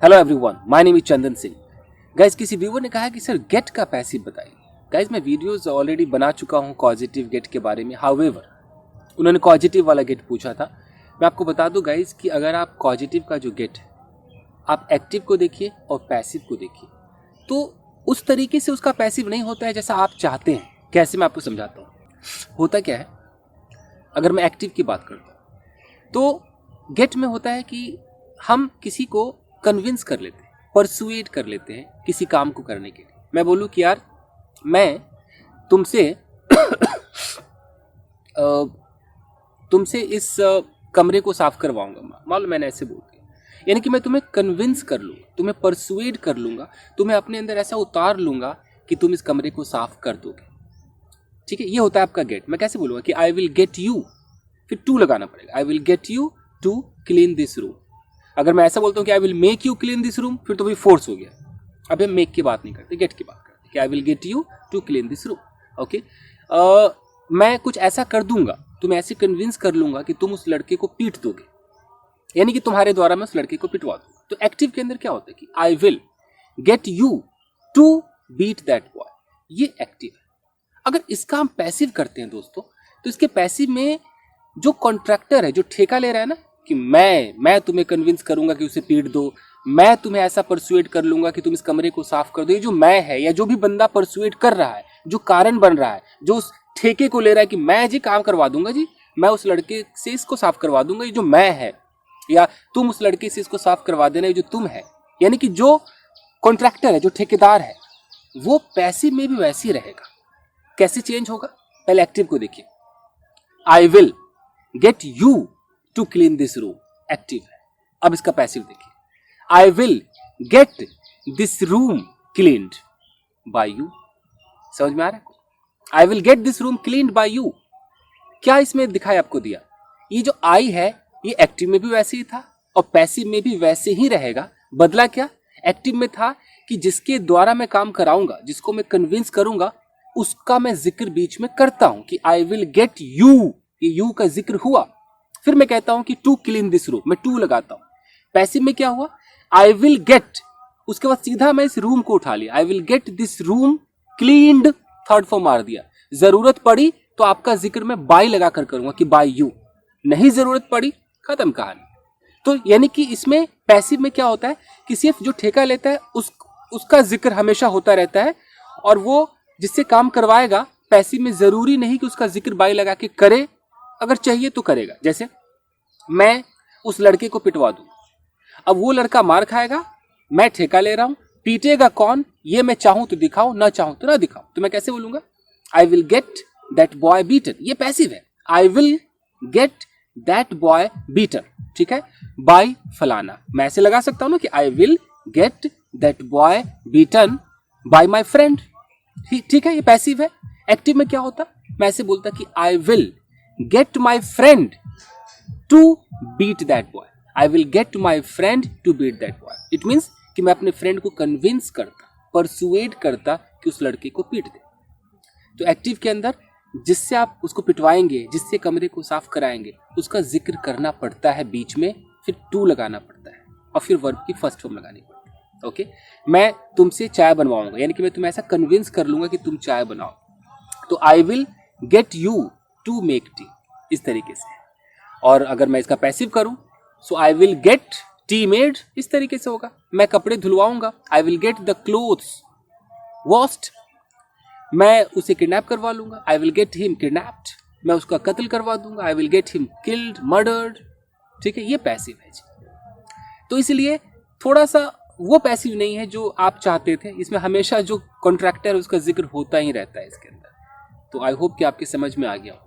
Hello everyone, my name is Chandan Singh. Guys, किसी viewer ने कहा कि सर गेट का पैसिव बताइए। गाइस, मैं वीडियोस ऑलरेडी बना चुका हूं कॉजेटिव गेट के बारे में। हाउएवर उन्होंने कॉजेटिव वाला गेट पूछा था। मैं आपको बता दूं गाइस कि अगर आप कॉजेटिव का जो गेट है आप एक्टिव को देखिए और पैसिव को देखिए तो उस तरीके से उसका पैसिव नहीं होता है जैसा आप चाहते हैं। कैसे, मैं आपको समझाता हूँ। होता क्या है, अगर मैं एक्टिव की बात करता हूँ तो गेट में होता है कि हम किसी को कन्विंस कर लेते हैं, परसुएट कर लेते हैं किसी काम को करने के लिए। मैं बोलूँ कि यार मैं तुमसे तुमसे इस कमरे को साफ करवाऊंगा। मान लो मैंने ऐसे बोल दिया, यानी कि मैं तुम्हें कन्विंस कर लूँगा, तुम्हें परसुएट कर लूँगा, तुम्हें अपने अंदर ऐसा उतार लूँगा कि तुम इस कमरे को साफ कर दोगे। ठीक है, ये होता है आपका गेट। मैं कैसे बोलूँगा कि आई विल गेट यू, फिर टू लगाना पड़ेगा। I will get you to clean this room. अगर मैं ऐसा बोलता हूँ कि I will make you clean this room, फिर तो भी फोर्स हो गया। अब हम मेक की बात नहीं करते, गेट की बात करते कि I will get you to clean this room. Okay, मैं कुछ ऐसा कर दूंगा, तुम्हें ऐसे कन्विंस कर लूंगा कि तुम उस लड़के को पीट दोगे, यानी कि तुम्हारे द्वारा मैं उस लड़के को पिटवा दूंगा। तो एक्टिव के अंदर क्या होता है कि I will get you to beat that boy, ये एक्टिव है। अगर इसका हम पैसिव करते हैं दोस्तों, तो इसके पैसिव में जो कॉन्ट्रैक्टर है, जो ठेका ले रहा है ना, कि मैं तुम्हें कन्विंस करूंगा कि उसे पीट दो, मैं तुम्हें ऐसा परसुएट कर लूंगा कि तुम इस कमरे को साफ कर दो। ये जो मैं है या जो भी बंदा परसुएट कर रहा है, जो कारण बन रहा है, जो उस ठेके को ले रहा है कि मैं जी काम करवा दूंगा जी, मैं उस लड़के से इसको साफ करवा दूंगा, ये जो मैं है, या तुम उस लड़के से इसको साफ करवा देना, ये जो तुम है, यानी कि जो कॉन्ट्रैक्टर है, जो ठेकेदार है, वो पैसिव में भी वैसे ही रहेगा। कैसे चेंज होगा, पहले एक्टिव को देखिए। I will get you to clean this room, active है। अब इसका पैसिव देखिए, I will get this room cleaned by you. समझ में आ रहा है? I will get this room cleaned by you. क्या इसमें दिखाई आपको दिया? ये जो आई है ये एक्टिव में भी वैसे ही था और पैसिव में भी वैसे ही रहेगा। बदला क्या? एक्टिव में था कि जिसके द्वारा मैं काम कराऊंगा, जिसको मैं कन्विंस करूंगा, उसका मैं जिक्र बीच में करता हूं कि आई विल गेट यू, ये यू का जिक्र हुआ। फिर मैं कहता हूं कि टू क्लीन दिस रूम, मैं टू लगाता हूं। पैसिव में क्या हुआ? आई विल गेट, उसके बाद सीधा मैं इस रूम को उठा लिया, आई will get this room cleaned, third form मार दिया। जरूरत पड़ी तो आपका जिक्र मैं बाय लगा कर करूंगा कि बाय यू, नहीं जरूरत पड़ी, खत्म कहानी। तो यानी कि इसमें पैसिव में क्या होता है कि सिर्फ जो ठेका लेता है उसका जिक्र हमेशा होता रहता है, और वो जिससे काम करवाएगा पैसिव में जरूरी नहीं कि उसका जिक्र बाय लगा के करे, अगर चाहिए तो करेगा। जैसे मैं उस लड़के को पिटवा दूं, अब वो लड़का मार खाएगा, मैं ठेका ले रहा हूं, पीटेगा कौन ये मैं चाहूं तो दिखाऊं, ना चाहूं तो ना दिखाऊं। तो मैं कैसे बोलूंगा? आई will get that boy beaten, ये पैसिव है। I will get that boy beaten, ठीक है, बाय फलाना। मैं ऐसे लगा सकता हूं ना कि I will get that boy beaten by my friend, ठीक है, ये पैसिव है। एक्टिव में क्या होता? मैं ऐसे बोलता कि I will get my friend to beat that boy, I will get my friend to beat that boy. It means कि मैं अपने फ्रेंड को कन्विंस करता, परसुएट करता कि उस लड़के को पीट दे। तो एक्टिव के अंदर जिससे आप उसको पिटवाएंगे, जिससे कमरे को साफ कराएंगे, उसका जिक्र करना पड़ता है बीच में, फिर टू लगाना पड़ता है और फिर वर्ब की फर्स्ट फॉर्म लगानी पड़ती है। ओके, मैं तुमसे चाय बनवाऊंगा, यानी कि मैं तुम्हें ऐसा कन्विंस कर लूंगा कि तुम चाय बनाओ, तो I will get you to make tea, इस तरीके से। और अगर मैं इसका पैसिव करूं, so I will get tea made, इस तरीके से होगा। मैं कपड़े धुलवाऊंगा, I will get the clothes washed. मैं उसे किडनैप करवा लूंगा, I will get him kidnapped. मैं उसका कत्ल करवा दूंगा, I will get him killed, murdered. ठीक है, ये पैसिव है जी। तो इसलिए थोड़ा सा वो पैसिव नहीं है जो आप चाहते थे। इसमें हमेशा जो कॉन्ट्रैक्टर है उसका जिक्र होता ही रहता है इसके अंदर। तो आई होप कि आपके समझ में आ गया हो।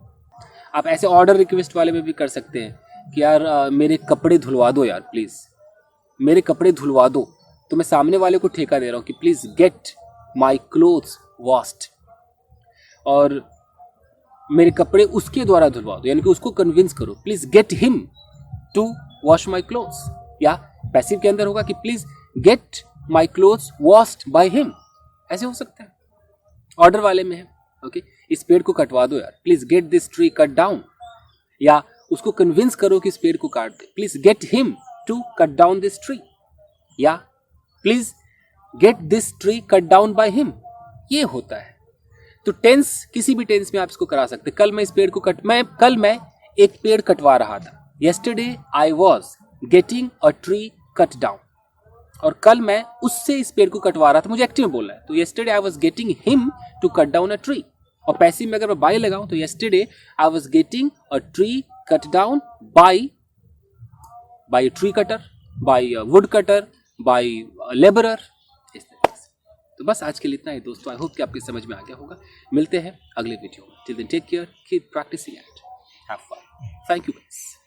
आप ऐसे ऑर्डर रिक्वेस्ट वाले में भी कर सकते हैं कि यार मेरे कपड़े धुलवा दो यार, प्लीज़ मेरे कपड़े धुलवा दो। तो मैं सामने वाले को ठेका दे रहा हूँ कि please get my clothes washed, और मेरे कपड़े उसके द्वारा धुलवा दो, यानी कि उसको कन्विंस करो, please get him to wash my clothes. या पैसिव के अंदर होगा कि please get my clothes washed by him, ऐसे हो सकता है। ऑर्डर वाले में है ओके, इस पेड़ को कटवा दो यार, please get this tree cut down, या उसको कन्विंस करो कि इस पेड़ को काट दे, please get him to cut down this tree. या please get this tree cut down by him, ये होता है। तो टेंस किसी भी टेंस में आप इसको करा सकते। कल मैं इस पेड़ को कल मैं एक पेड़ कटवा रहा था। yesterday I was getting a tree cut down। और कल मैं उससे इस पेड़ को कटवा रहा था, मुझे एक्टिव में बोलना है, तो yesterday I was getting him to cut down a tree। और पैसिव में अगर मैं बाय लगाऊं तो yesterday I was getting a tree cut down by a tree cutter, by a wood cutter, by a laborer। इस तरीके से। तो बस आज के लिए इतना ही दोस्तों। आई होप कि आपकी समझ में आ गया होगा। मिलते हैं अगले वीडियो में। Till then take care, keep practising and have fun. Thank you guys.